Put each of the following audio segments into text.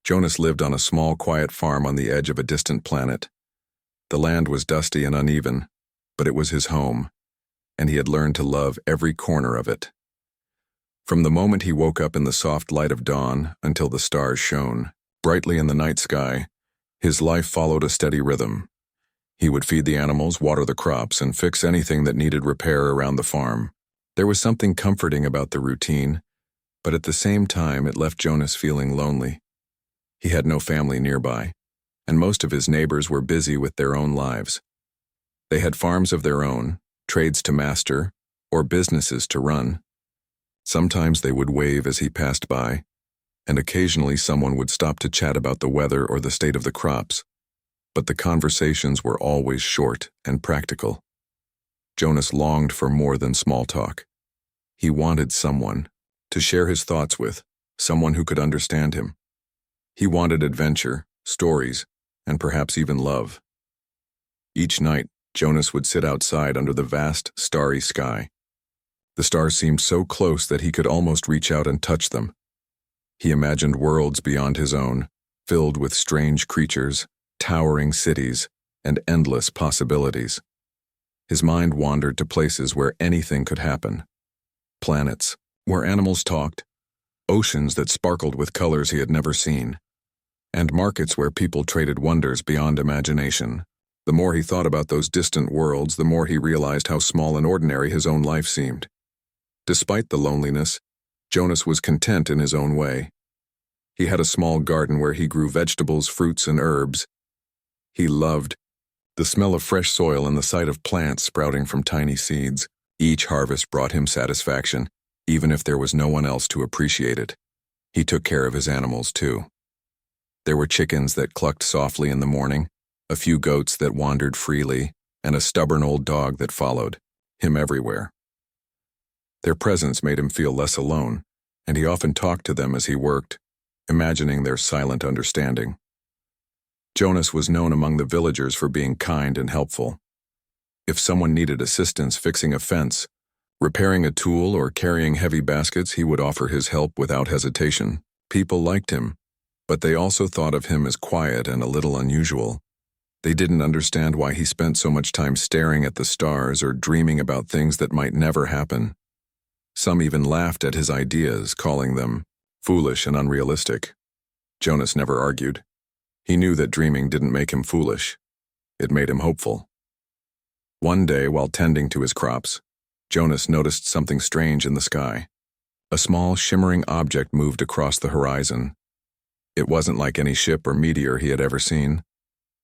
Jonas lived on a small, quiet farm on the edge of a distant planet. The land was dusty and uneven, but it was his home, and he had learned to love every corner of it. From the moment he woke up in the soft light of dawn until the stars shone brightly in the night sky, his life followed a steady rhythm. He would feed the animals, water the crops, and fix anything that needed repair around the farm. There was something comforting about the routine, but at the same time it left Jonas feeling lonely. He had no family nearby, and most of his neighbors were busy with their own lives. They had farms of their own, trades to master, or businesses to run. Sometimes they would wave as he passed by, and occasionally someone would stop to chat about the weather or the state of the crops, but the conversations were always short and practical. Jonas longed for more than small talk. He wanted someone to share his thoughts with, someone who could understand him. He wanted adventure, stories, and perhaps even love. Each night, Jonas would sit outside under the vast, starry sky. The stars seemed so close that he could almost reach out and touch them. He imagined worlds beyond his own, filled with strange creatures, towering cities, and endless possibilities. His mind wandered to places where anything could happen. Planets, where animals talked, oceans that sparkled with colors he had never seen, and markets where people traded wonders beyond imagination. The more he thought about those distant worlds, the more he realized how small and ordinary his own life seemed. Despite the loneliness, Jonas was content in his own way. He had a small garden where he grew vegetables, fruits, and herbs. He loved the smell of fresh soil and the sight of plants sprouting from tiny seeds. Each harvest brought him satisfaction, even if there was no one else to appreciate it. He took care of his animals, too. There were chickens that clucked softly in the morning, a few goats that wandered freely, and a stubborn old dog that followed him everywhere. Their presence made him feel less alone, and he often talked to them as he worked, imagining their silent understanding. Jonas was known among the villagers for being kind and helpful. If someone needed assistance fixing a fence, repairing a tool, or carrying heavy baskets, he would offer his help without hesitation. People liked him, but they also thought of him as quiet and a little unusual. They didn't understand why he spent so much time staring at the stars or dreaming about things that might never happen. Some even laughed at his ideas, calling them foolish and unrealistic. Jonas never argued. He knew that dreaming didn't make him foolish. It made him hopeful. One day, while tending to his crops, Jonas noticed something strange in the sky. A small, shimmering object moved across the horizon. It wasn't like any ship or meteor he had ever seen.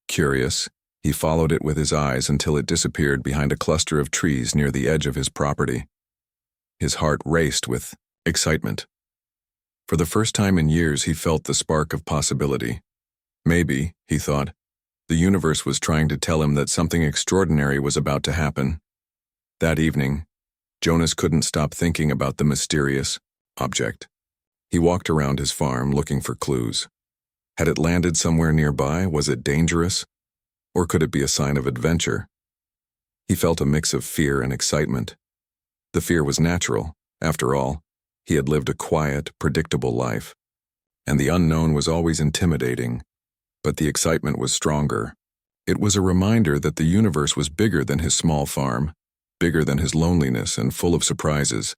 Curious, he followed it with his eyes until it disappeared behind a cluster of trees near the edge of his property. His heart raced with excitement. For the first time in years, he felt the spark of possibility. Maybe, he thought, the universe was trying to tell him that something extraordinary was about to happen. That evening, Jonas couldn't stop thinking about the mysterious object. He walked around his farm looking for clues. Had it landed somewhere nearby? Was it dangerous? Or could it be a sign of adventure? He felt a mix of fear and excitement. The fear was natural. After all, he had lived a quiet, predictable life, and the unknown was always intimidating. But the excitement was stronger. It was a reminder that the universe was bigger than his small farm, bigger than his loneliness, and full of surprises.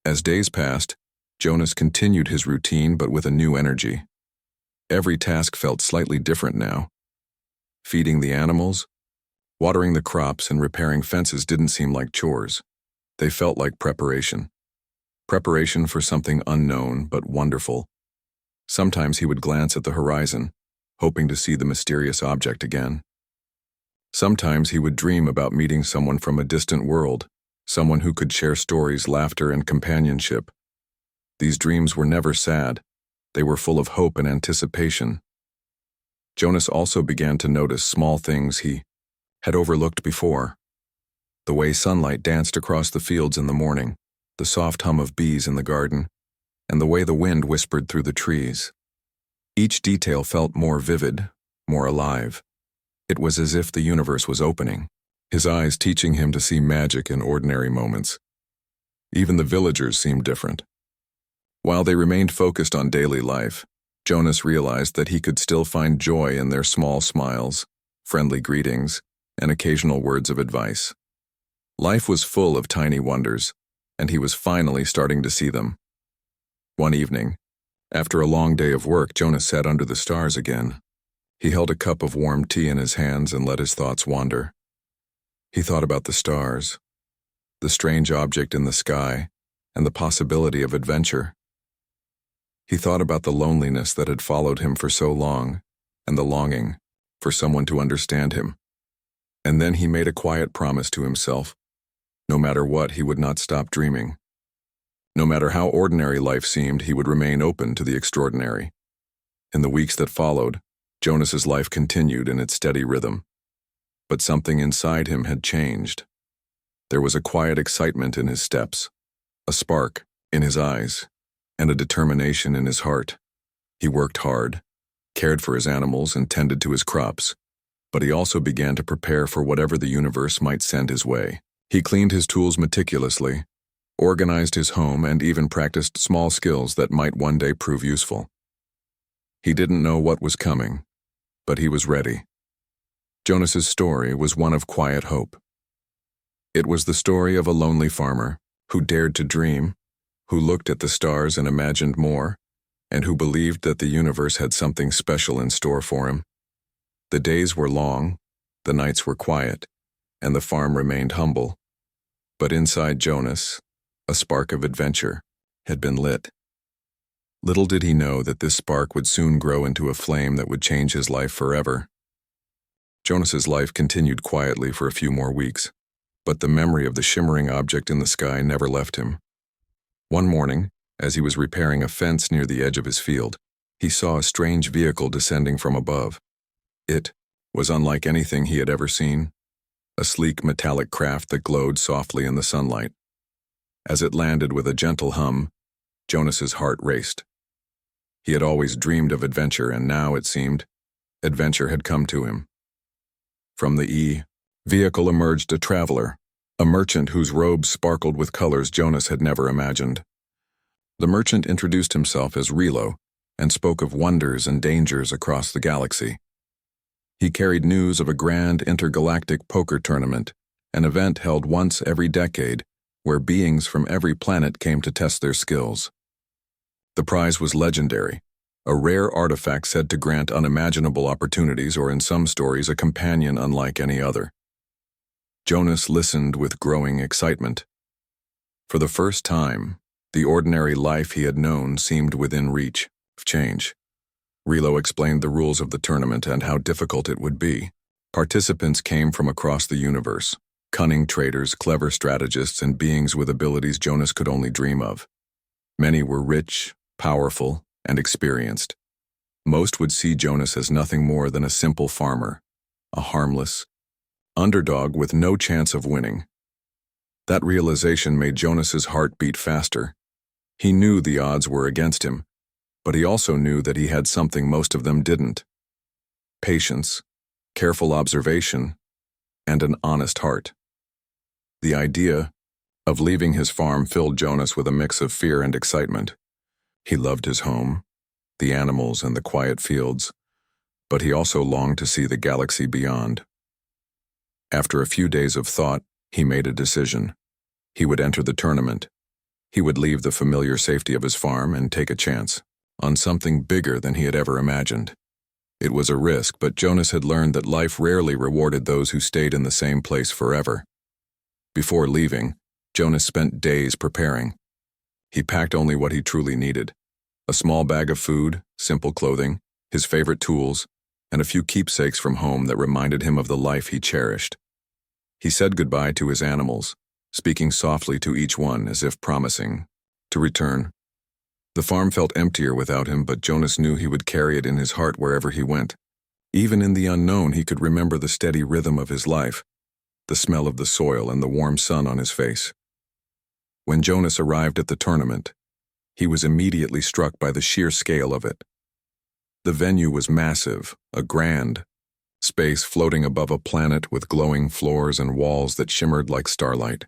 As days passed, Jonas continued his routine, but with a new energy. Every task felt slightly different now. Feeding the animals, watering the crops, and repairing fences didn't seem like chores. They felt like preparation. Preparation for something unknown but wonderful. Sometimes he would glance at the horizon, hoping to see the mysterious object again. Sometimes he would dream about meeting someone from a distant world, someone who could share stories, laughter, and companionship. These dreams were never sad. They were full of hope and anticipation. Jonas also began to notice small things he had overlooked before. The way sunlight danced across the fields in the morning, the soft hum of bees in the garden, and the way the wind whispered through the trees. Each detail felt more vivid, more alive. It was as if the universe was opening, his eyes teaching him to see magic in ordinary moments. Even the villagers seemed different. While they remained focused on daily life, Jonas realized that he could still find joy in their small smiles, friendly greetings, and occasional words of advice. Life was full of tiny wonders, and he was finally starting to see them. One evening, after a long day of work, Jonas sat under the stars again. He held a cup of warm tea in his hands and let his thoughts wander. He thought about the stars, the strange object in the sky, and the possibility of adventure. He thought about the loneliness that had followed him for so long, and the longing for someone to understand him. And then he made a quiet promise to himself. No matter what, he would not stop dreaming. No matter how ordinary life seemed, he would remain open to the extraordinary. In the weeks that followed, Jonas's life continued in its steady rhythm. But something inside him had changed. There was a quiet excitement in his steps, a spark in his eyes, and a determination in his heart. He worked hard, cared for his animals, and tended to his crops, but he also began to prepare for whatever the universe might send his way. He cleaned his tools meticulously, organized his home, and even practiced small skills that might one day prove useful. He didn't know what was coming, but he was ready. Jonas's story was one of quiet hope. It was the story of a lonely farmer who dared to dream, who looked at the stars and imagined more, and who believed that the universe had something special in store for him. The days were long, the nights were quiet, and the farm remained humble. But inside Jonas, a spark of adventure had been lit. Little did he know that this spark would soon grow into a flame that would change his life forever. Jonas's life continued quietly for a few more weeks, but the memory of the shimmering object in the sky never left him. One morning, as he was repairing a fence near the edge of his field, he saw a strange vehicle descending from above. It was unlike anything he had ever seen, a sleek metallic craft that glowed softly in the sunlight. As it landed with a gentle hum, Jonas's heart raced. He had always dreamed of adventure, and now, it seemed, adventure had come to him. From the vehicle emerged a traveler, a merchant whose robes sparkled with colors Jonas had never imagined. The merchant introduced himself as Relo and spoke of wonders and dangers across the galaxy. He carried news of a grand intergalactic poker tournament, an event held once every decade, where beings from every planet came to test their skills. The prize was legendary, a rare artifact said to grant unimaginable opportunities, or in some stories, a companion unlike any other. Jonas listened with growing excitement. For the first time, the ordinary life he had known seemed within reach of change. Relo explained the rules of the tournament and how difficult it would be. Participants came from across the universe, cunning traders, clever strategists, and beings with abilities Jonas could only dream of. Many were rich, powerful, and experienced. Most would see Jonas as nothing more than a simple farmer, a harmless underdog with no chance of winning. That realization made Jonas's heart beat faster. He knew the odds were against him, but he also knew that he had something most of them didn't: patience, careful observation, and an honest heart. The idea of leaving his farm filled Jonas with a mix of fear and excitement. He loved his home, the animals, and the quiet fields, but he also longed to see the galaxy beyond. After a few days of thought, he made a decision. He would enter the tournament. He would leave the familiar safety of his farm and take a chance on something bigger than he had ever imagined. It was a risk, but Jonas had learned that life rarely rewarded those who stayed in the same place forever. Before leaving, Jonas spent days preparing. He packed only what he truly needed: a small bag of food, simple clothing, his favorite tools, and a few keepsakes from home that reminded him of the life he cherished. He said goodbye to his animals, speaking softly to each one as if promising to return. The farm felt emptier without him, but Jonas knew he would carry it in his heart wherever he went. Even in the unknown, he could remember the steady rhythm of his life, the smell of the soil and the warm sun on his face. When Jonas arrived at the tournament, he was immediately struck by the sheer scale of it. The venue was massive, a grand space floating above a planet with glowing floors and walls that shimmered like starlight.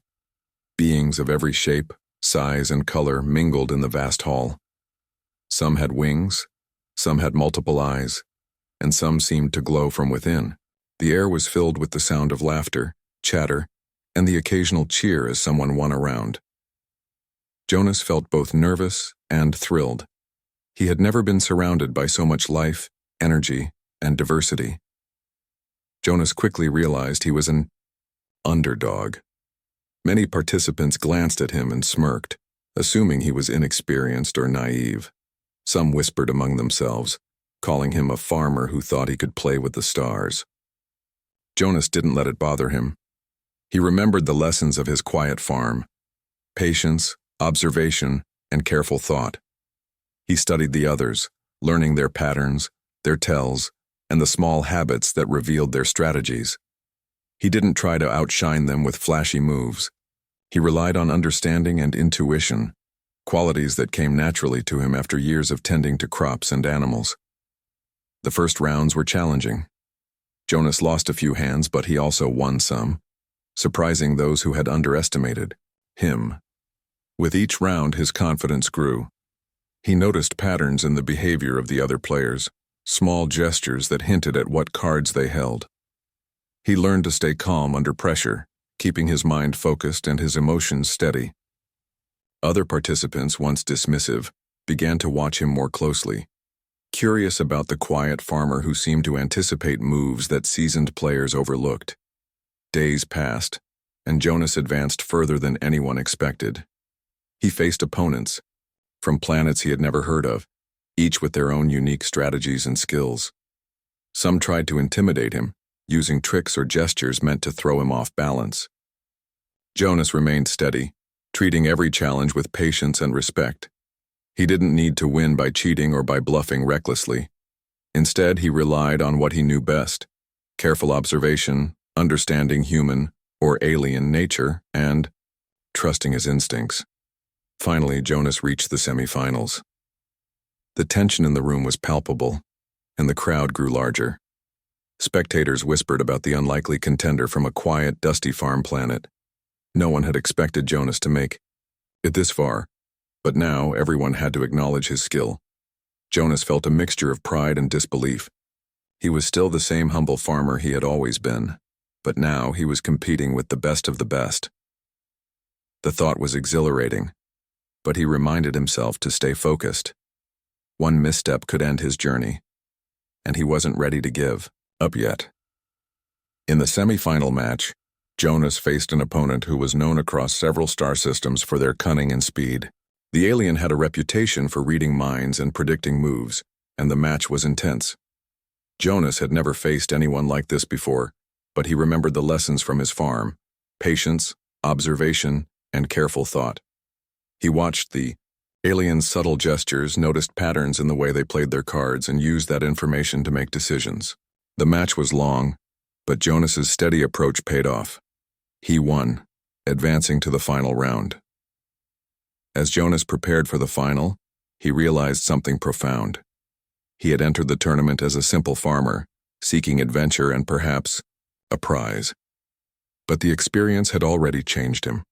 Beings of every shape, size, and color mingled in the vast hall. Some had wings, Some had multiple eyes, and some seemed to glow from within. The air was filled with the sound of laughter, chatter, and the occasional cheer as someone won a round. Jonas felt both nervous and thrilled. He had never been surrounded by so much life, energy, and diversity. Jonas quickly realized he was an underdog. Many participants glanced at him and smirked, assuming he was inexperienced or naive. Some whispered among themselves, calling him a farmer who thought he could play with the stars. Jonas didn't let it bother him. He remembered the lessons of his quiet farm: patience, observation, and careful thought. He studied the others, learning their patterns, their tells, and the small habits that revealed their strategies. He didn't try to outshine them with flashy moves. He relied on understanding and intuition, qualities that came naturally to him after years of tending to crops and animals. The first rounds were challenging. Jonas lost a few hands, but he also won some, surprising those who had underestimated him. With each round, his confidence grew. He noticed patterns in the behavior of the other players, small gestures that hinted at what cards they held. He learned to stay calm under pressure, keeping his mind focused and his emotions steady. Other participants, once dismissive, began to watch him more closely, curious about the quiet farmer who seemed to anticipate moves that seasoned players overlooked. Days passed, and Jonas advanced further than anyone expected. He faced opponents from planets he had never heard of, each with their own unique strategies and skills. Some tried to intimidate him, using tricks or gestures meant to throw him off balance. Jonas remained steady, treating every challenge with patience and respect. He didn't need to win by cheating or by bluffing recklessly. Instead, he relied on what he knew best: careful observation, understanding human or alien nature, and trusting his instincts. Finally, Jonas reached the semifinals. The tension in the room was palpable, and the crowd grew larger. Spectators whispered about the unlikely contender from a quiet, dusty farm planet. No one had expected Jonas to make it this far, but now everyone had to acknowledge his skill. Jonas felt a mixture of pride and disbelief. He was still the same humble farmer he had always been, but now he was competing with the best of the best. The thought was exhilarating, but he reminded himself to stay focused. One misstep could end his journey, and he wasn't ready to give up yet. In the semi-final match, Jonas faced an opponent who was known across several star systems for their cunning and speed. The alien had a reputation for reading minds and predicting moves, and the match was intense. Jonas had never faced anyone like this before, but he remembered the lessons from his farm: patience, observation, and careful thought. He watched the alien's subtle gestures, noticed patterns in the way they played their cards, and used that information to make decisions. The match was long, but Jonas's steady approach paid off. He won, advancing to the final round. As Jonas prepared for the final, he realized something profound. He had entered the tournament as a simple farmer, seeking adventure and perhaps a prize. But the experience had already changed him.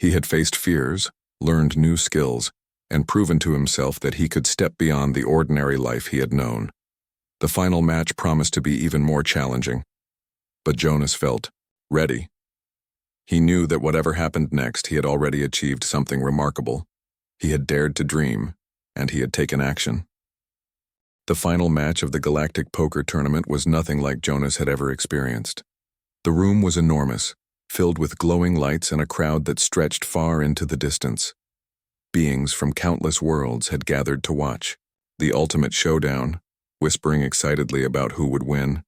He had faced fears, learned new skills, and proven to himself that he could step beyond the ordinary life he had known. The final match promised to be even more challenging, but Jonas felt ready. He knew that whatever happened next, he had already achieved something remarkable. He had dared to dream, and he had taken action. The final match of the Galactic poker tournament was nothing like Jonas had ever experienced. The room was enormous, filled with glowing lights and a crowd that stretched far into the distance. Beings from countless worlds had gathered to watch the ultimate showdown, whispering excitedly about who would win.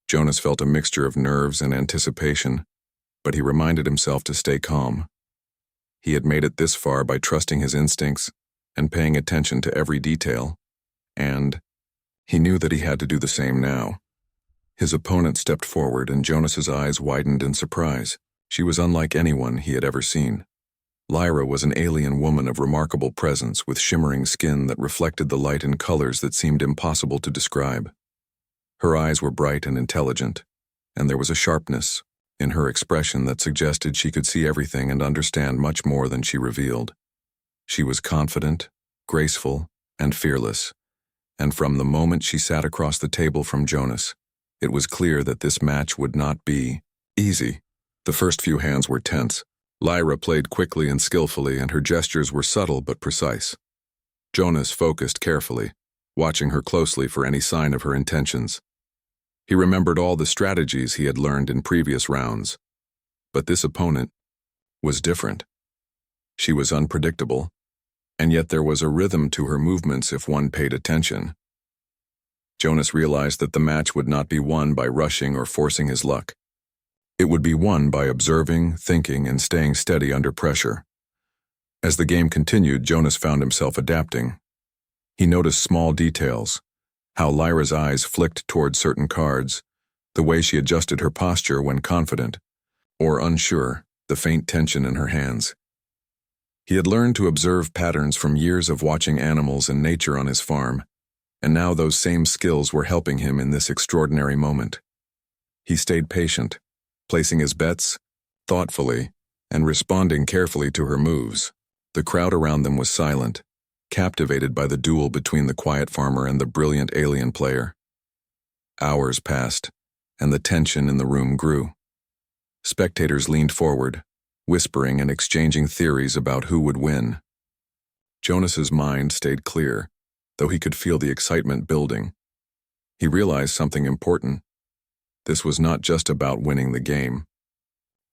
Jonas felt a mixture of nerves and anticipation, but he reminded himself to stay calm. He had made it this far by trusting his instincts and paying attention to every detail, and he knew that he had to do the same now. His opponent stepped forward, and Jonas's eyes widened in surprise. She was unlike anyone he had ever seen. Lyra was an alien woman of remarkable presence, with shimmering skin that reflected the light in colors that seemed impossible to describe. Her eyes were bright and intelligent, and there was a sharpness in her expression that suggested she could see everything and understand much more than she revealed. She was confident, graceful, and fearless, and from the moment she sat across the table from Jonas, it was clear that this match would not be easy. The first few hands were tense. Lyra played quickly and skillfully, and her gestures were subtle but precise. Jonas focused carefully, watching her closely for any sign of her intentions. He remembered all the strategies he had learned in previous rounds. But this opponent was different. She was unpredictable, and yet there was a rhythm to her movements if one paid attention. Jonas realized that the match would not be won by rushing or forcing his luck. It would be won by observing, thinking, and staying steady under pressure. As the game continued, Jonas found himself adapting. He noticed small details, how Lyra's eyes flicked toward certain cards, the way she adjusted her posture when confident, or unsure, the faint tension in her hands. He had learned to observe patterns from years of watching animals and nature on his farm, and now those same skills were helping him in this extraordinary moment. He stayed patient, placing his bets thoughtfully and responding carefully to her moves. The crowd around them was silent, captivated by the duel between the quiet farmer and the brilliant alien player. Hours passed, and the tension in the room grew. Spectators leaned forward, whispering and exchanging theories about who would win. Jonas's mind stayed clear, though he could feel the excitement building. He realized something important. This was not just about winning the game.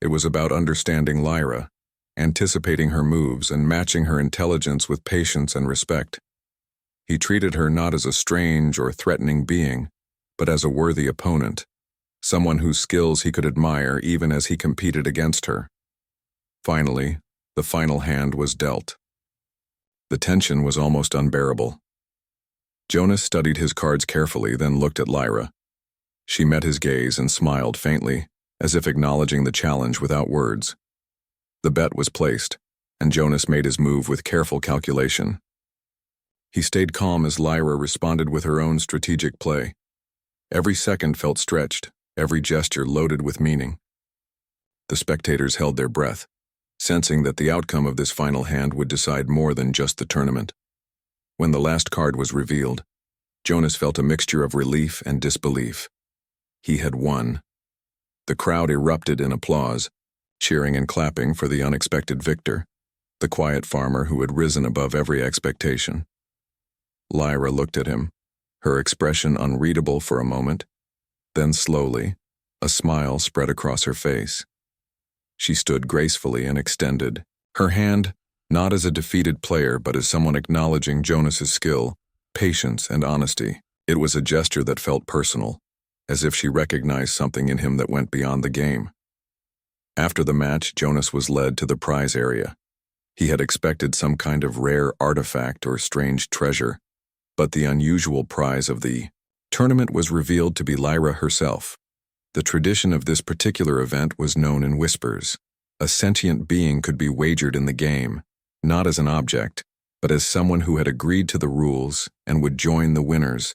It was about understanding Lyra, anticipating her moves and matching her intelligence with patience and respect. He treated her not as a strange or threatening being, but as a worthy opponent, someone whose skills he could admire even as he competed against her. Finally, the final hand was dealt. The tension was almost unbearable. Jonas studied his cards carefully, then looked at Lyra. She met his gaze and smiled faintly, as if acknowledging the challenge without words. The bet was placed, and Jonas made his move with careful calculation. He stayed calm as Lyra responded with her own strategic play. Every second felt stretched, every gesture loaded with meaning. The spectators held their breath, sensing that the outcome of this final hand would decide more than just the tournament. When the last card was revealed, Jonas felt a mixture of relief and disbelief. He had won. The crowd erupted in applause, cheering and clapping for the unexpected victor, the quiet farmer who had risen above every expectation. Lyra looked at him, her expression unreadable for a moment. Then slowly, a smile spread across her face. She stood gracefully and extended, her hand not as a defeated player but as someone acknowledging Jonas's skill, patience, and honesty. It was a gesture that felt personal, as if she recognized something in him that went beyond the game. After the match, Jonas was led to the prize area. He had expected some kind of rare artifact or strange treasure, but the unusual prize of the tournament was revealed to be Lyra herself. The tradition of this particular event was known in whispers. A sentient being could be wagered in the game, not as an object, but as someone who had agreed to the rules and would join the winner's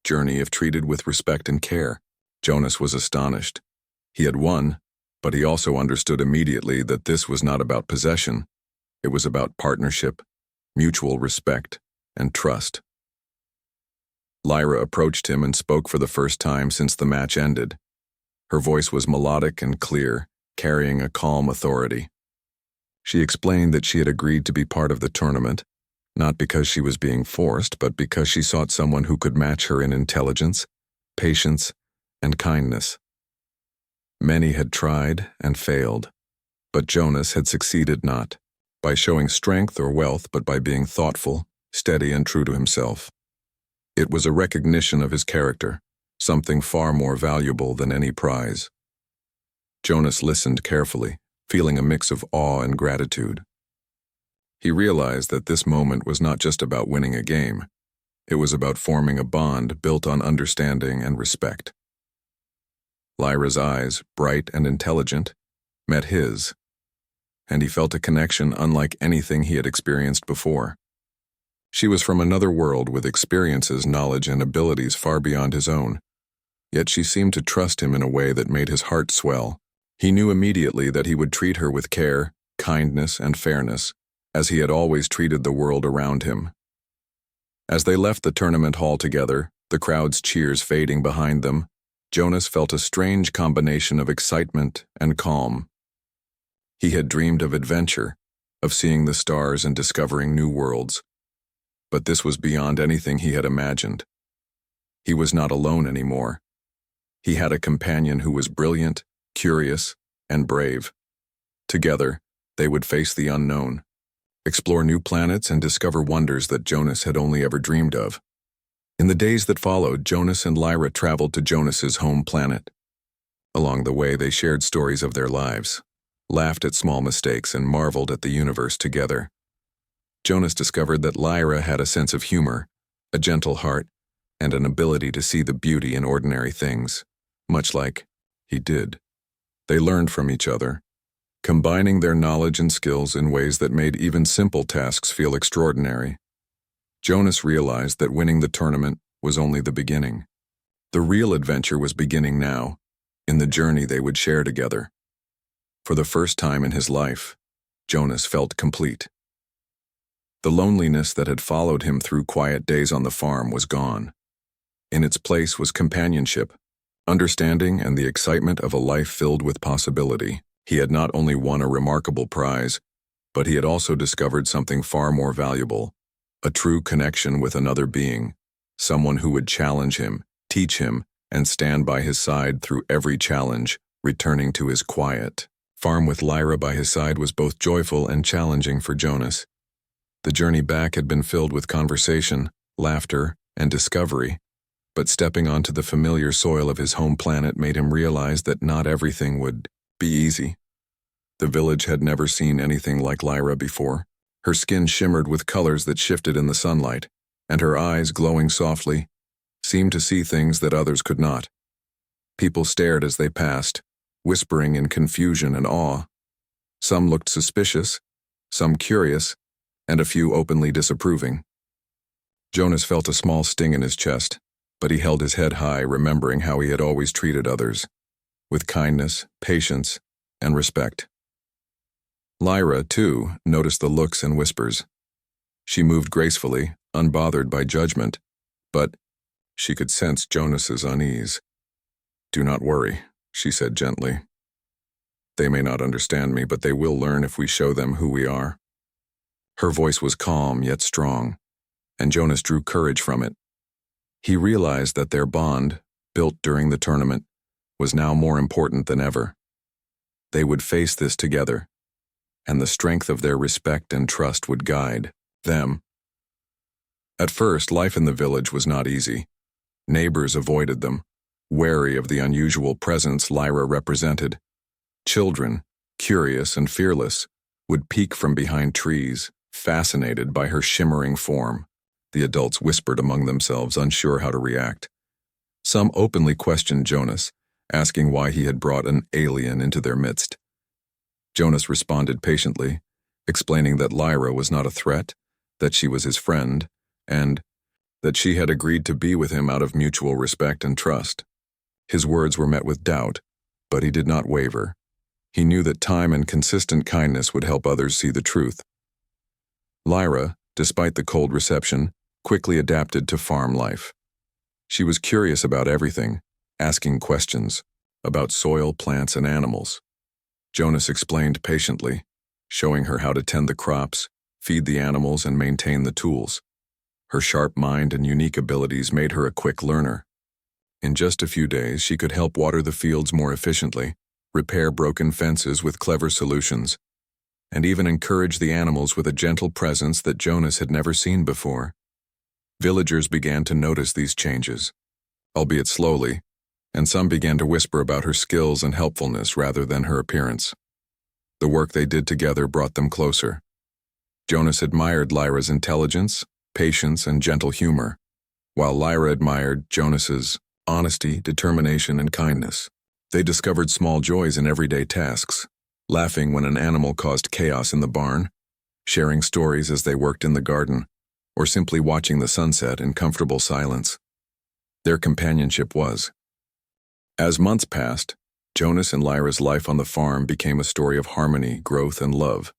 journey if treated with respect and care. Jonas was astonished. He had won, but he also understood immediately that this was not about possession. It was about partnership, mutual respect, and trust. Lyra approached him and spoke for the first time since the match ended. Her voice was melodic and clear, carrying a calm authority. She explained that she had agreed to be part of the tournament, not because she was being forced, but because she sought someone who could match her in intelligence, patience, and kindness. Many had tried and failed, but Jonas had succeeded not by showing strength or wealth, but by being thoughtful, steady, and true to himself. It was a recognition of his character, something far more valuable than any prize. Jonas listened carefully, feeling a mix of awe and gratitude. He realized that this moment was not just about winning a game. It was about forming a bond built on understanding and respect. Lyra's eyes, bright and intelligent, met his, and he felt a connection unlike anything he had experienced before. She was from another world with experiences, knowledge, and abilities far beyond his own, yet she seemed to trust him in a way that made his heart swell. He knew immediately that he would treat her with care, kindness, and fairness, as he had always treated the world around him. As they left the tournament hall together, the crowd's cheers fading behind them, Jonas felt a strange combination of excitement and calm. He had dreamed of adventure, of seeing the stars and discovering new worlds. But this was beyond anything he had imagined. He was not alone anymore. He had a companion who was brilliant, curious, and brave. Together, they would face the unknown, explore new planets, and discover wonders that Jonas had only ever dreamed of. In the days that followed, Jonas and Lyra traveled to Jonas's home planet. Along the way, they shared stories of their lives, laughed at small mistakes, and marveled at the universe together. Jonas discovered that Lyra had a sense of humor, a gentle heart, and an ability to see the beauty in ordinary things, much like he did. They learned from each other, combining their knowledge and skills in ways that made even simple tasks feel extraordinary. Jonas realized that winning the tournament was only the beginning. The real adventure was beginning now, in the journey they would share together. For the first time in his life, Jonas felt complete. The loneliness that had followed him through quiet days on the farm was gone. In its place was companionship, understanding, and the excitement of a life filled with possibility. He had not only won a remarkable prize, but he had also discovered something far more valuable, a true connection with another being, someone who would challenge him, teach him, and stand by his side through every challenge, returning to his quiet farm with Lyra by his side was both joyful and challenging for Jonas. The journey back had been filled with conversation, laughter, and discovery, but stepping onto the familiar soil of his home planet made him realize that not everything would be easy. The village had never seen anything like Lyra before. Her skin shimmered with colors that shifted in the sunlight, and her eyes, glowing softly, seemed to see things that others could not. People stared as they passed, whispering in confusion and awe. Some looked suspicious, some curious, and a few openly disapproving. Jonas felt a small sting in his chest, but he held his head high, remembering how he had always treated others, with kindness, patience, and respect. Lyra, too, noticed the looks and whispers. She moved gracefully, unbothered by judgment, but she could sense Jonas's unease. "Do not worry," she said gently. "They may not understand me, but they will learn if we show them who we are." Her voice was calm yet strong, and Jonas drew courage from it. He realized that their bond, built during the tournament, was now more important than ever. They would face this together, and the strength of their respect and trust would guide them. At first, life in the village was not easy. Neighbors avoided them, wary of the unusual presence Lyra represented. Children, curious and fearless, would peek from behind trees, fascinated by her shimmering form. The adults whispered among themselves, unsure how to react. Some openly questioned Jonas, asking why he had brought an alien into their midst. Jonas responded patiently, explaining that Lyra was not a threat, that she was his friend, and that she had agreed to be with him out of mutual respect and trust. His words were met with doubt, but he did not waver. He knew that time and consistent kindness would help others see the truth. Lyra, despite the cold reception, quickly adapted to farm life. She was curious about everything, asking questions about soil, plants, and animals. Jonas explained patiently, showing her how to tend the crops, feed the animals, and maintain the tools. Her sharp mind and unique abilities made her a quick learner. In just a few days, she could help water the fields more efficiently, repair broken fences with clever solutions, and even encourage the animals with a gentle presence that Jonas had never seen before. Villagers began to notice these changes, albeit slowly, and some began to whisper about her skills and helpfulness rather than her appearance. The work they did together brought them closer. Jonas admired Lyra's intelligence, patience, and gentle humor, while Lyra admired Jonas's honesty, determination, and kindness. They discovered small joys in everyday tasks, laughing when an animal caused chaos in the barn, sharing stories as they worked in the garden, or simply watching the sunset in comfortable silence. Their companionship was. As months passed, Jonas and Lyra's life on the farm became a story of harmony, growth, and love.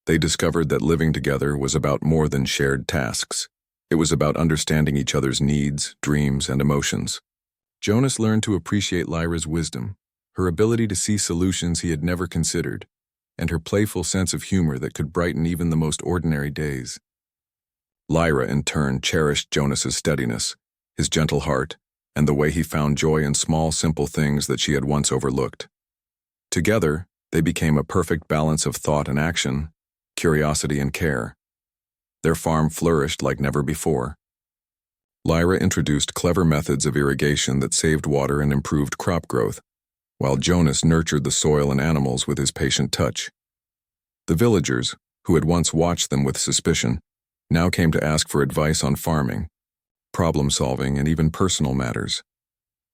They discovered that living together was about more than shared tasks. It was about understanding each other's needs, dreams, and emotions. Jonas learned to appreciate Lyra's wisdom, her ability to see solutions he had never considered, and her playful sense of humor that could brighten even the most ordinary days. Lyra, in turn, cherished Jonas's steadiness, his gentle heart, and the way he found joy in small, simple things that she had once overlooked. Together, they became a perfect balance of thought and action, curiosity and care. Their farm flourished like never before. Lyra introduced clever methods of irrigation that saved water and improved crop growth, while Jonas nurtured the soil and animals with his patient touch. The villagers, who had once watched them with suspicion, now came to ask for advice on farming, problem-solving, and even personal matters.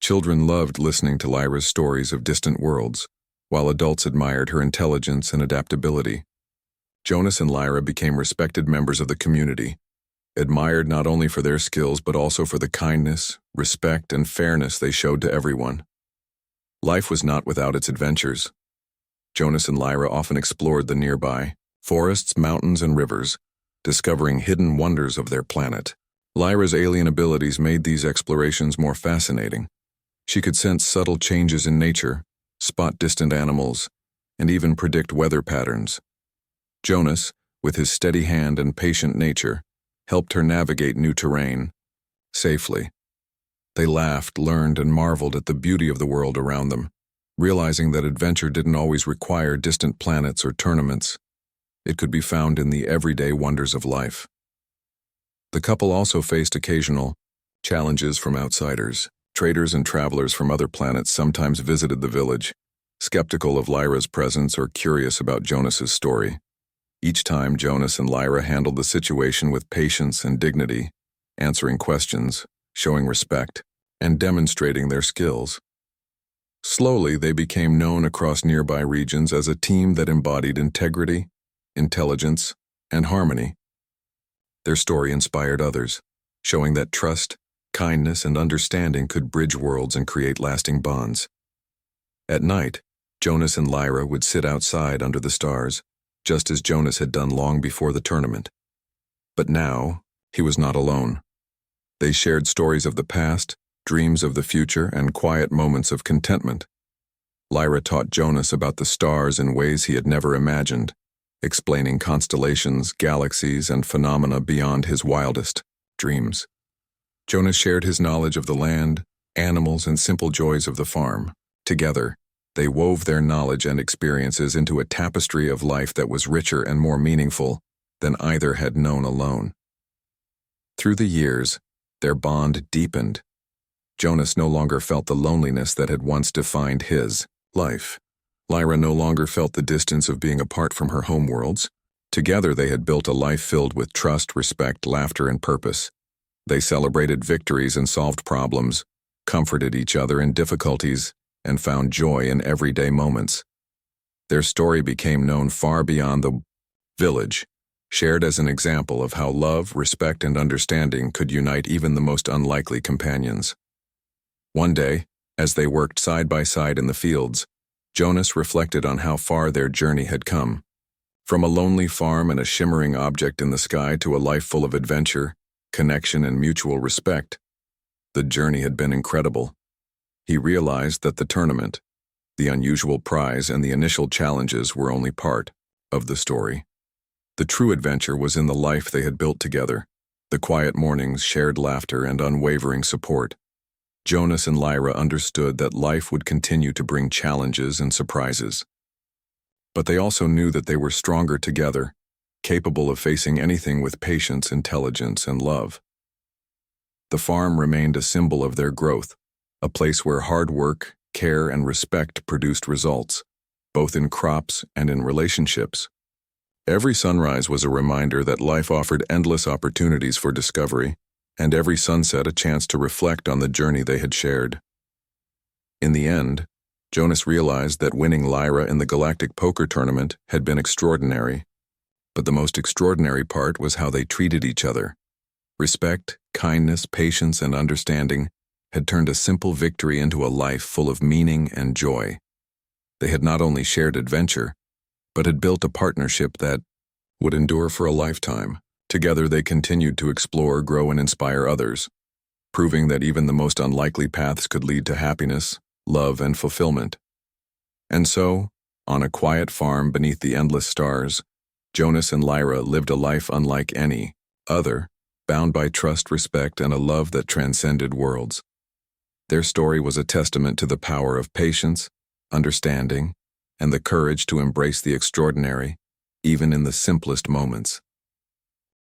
Children loved listening to Lyra's stories of distant worlds, while adults admired her intelligence and adaptability. Jonas and Lyra became respected members of the community, admired not only for their skills but also for the kindness, respect, and fairness they showed to everyone. Life was not without its adventures. Jonas and Lyra often explored the nearby forests, mountains, and rivers, discovering hidden wonders of their planet. Lyra's alien abilities made these explorations more fascinating. She could sense subtle changes in nature, spot distant animals, and even predict weather patterns. Jonas, with his steady hand and patient nature, helped her navigate new terrain safely. They laughed, learned, and marveled at the beauty of the world around them, realizing that adventure didn't always require distant planets or tournaments. It could be found in the everyday wonders of life. The couple also faced occasional challenges from outsiders. Traders and travelers from other planets sometimes visited the village, skeptical of Lyra's presence or curious about Jonas's story. Each time, Jonas and Lyra handled the situation with patience and dignity, answering questions, showing respect, and demonstrating their skills. Slowly, they became known across nearby regions as a team that embodied integrity, intelligence, and harmony. Their story inspired others, showing that trust, kindness, and understanding could bridge worlds and create lasting bonds. At night, Jonas and Lyra would sit outside under the stars, just as Jonas had done long before the tournament. But now, he was not alone. They shared stories of the past, dreams of the future, and quiet moments of contentment. Lyra taught Jonas about the stars in ways he had never imagined, explaining constellations, galaxies, and phenomena beyond his wildest dreams. Jonas shared his knowledge of the land, animals, and simple joys of the farm. Together, they wove their knowledge and experiences into a tapestry of life that was richer and more meaningful than either had known alone. Through the years, their bond deepened. Jonas no longer felt the loneliness that had once defined his life. Lyra no longer felt the distance of being apart from her homeworlds. Together they had built a life filled with trust, respect, laughter, and purpose. They celebrated victories and solved problems, comforted each other in difficulties, and found joy in everyday moments. Their story became known far beyond the village, shared as an example of how love, respect, and understanding could unite even the most unlikely companions. One day, as they worked side by side in the fields, Jonas reflected on how far their journey had come. From a lonely farm and a shimmering object in the sky to a life full of adventure, connection, and mutual respect, the journey had been incredible. He realized that the tournament, the unusual prize, and the initial challenges were only part of the story. The true adventure was in the life they had built together, the quiet mornings, shared laughter, and unwavering support. Jonas and Lyra understood that life would continue to bring challenges and surprises. But they also knew that they were stronger together, capable of facing anything with patience, intelligence, and love. The farm remained a symbol of their growth, a place where hard work, care, and respect produced results, both in crops and in relationships. Every sunrise was a reminder that life offered endless opportunities for discovery, and every sunset a chance to reflect on the journey they had shared. In the end, Jonas realized that winning Lyra in the Galactic poker tournament had been extraordinary, but the most extraordinary part was how they treated each other. Respect, kindness, patience, and understanding had turned a simple victory into a life full of meaning and joy. They had not only shared adventure, but had built a partnership that would endure for a lifetime. Together they continued to explore, grow, and inspire others, proving that even the most unlikely paths could lead to happiness, love, and fulfillment. And so, on a quiet farm beneath the endless stars, Jonas and Lyra lived a life unlike any other, bound by trust, respect, and a love that transcended worlds. Their story was a testament to the power of patience, understanding, and the courage to embrace the extraordinary, even in the simplest moments.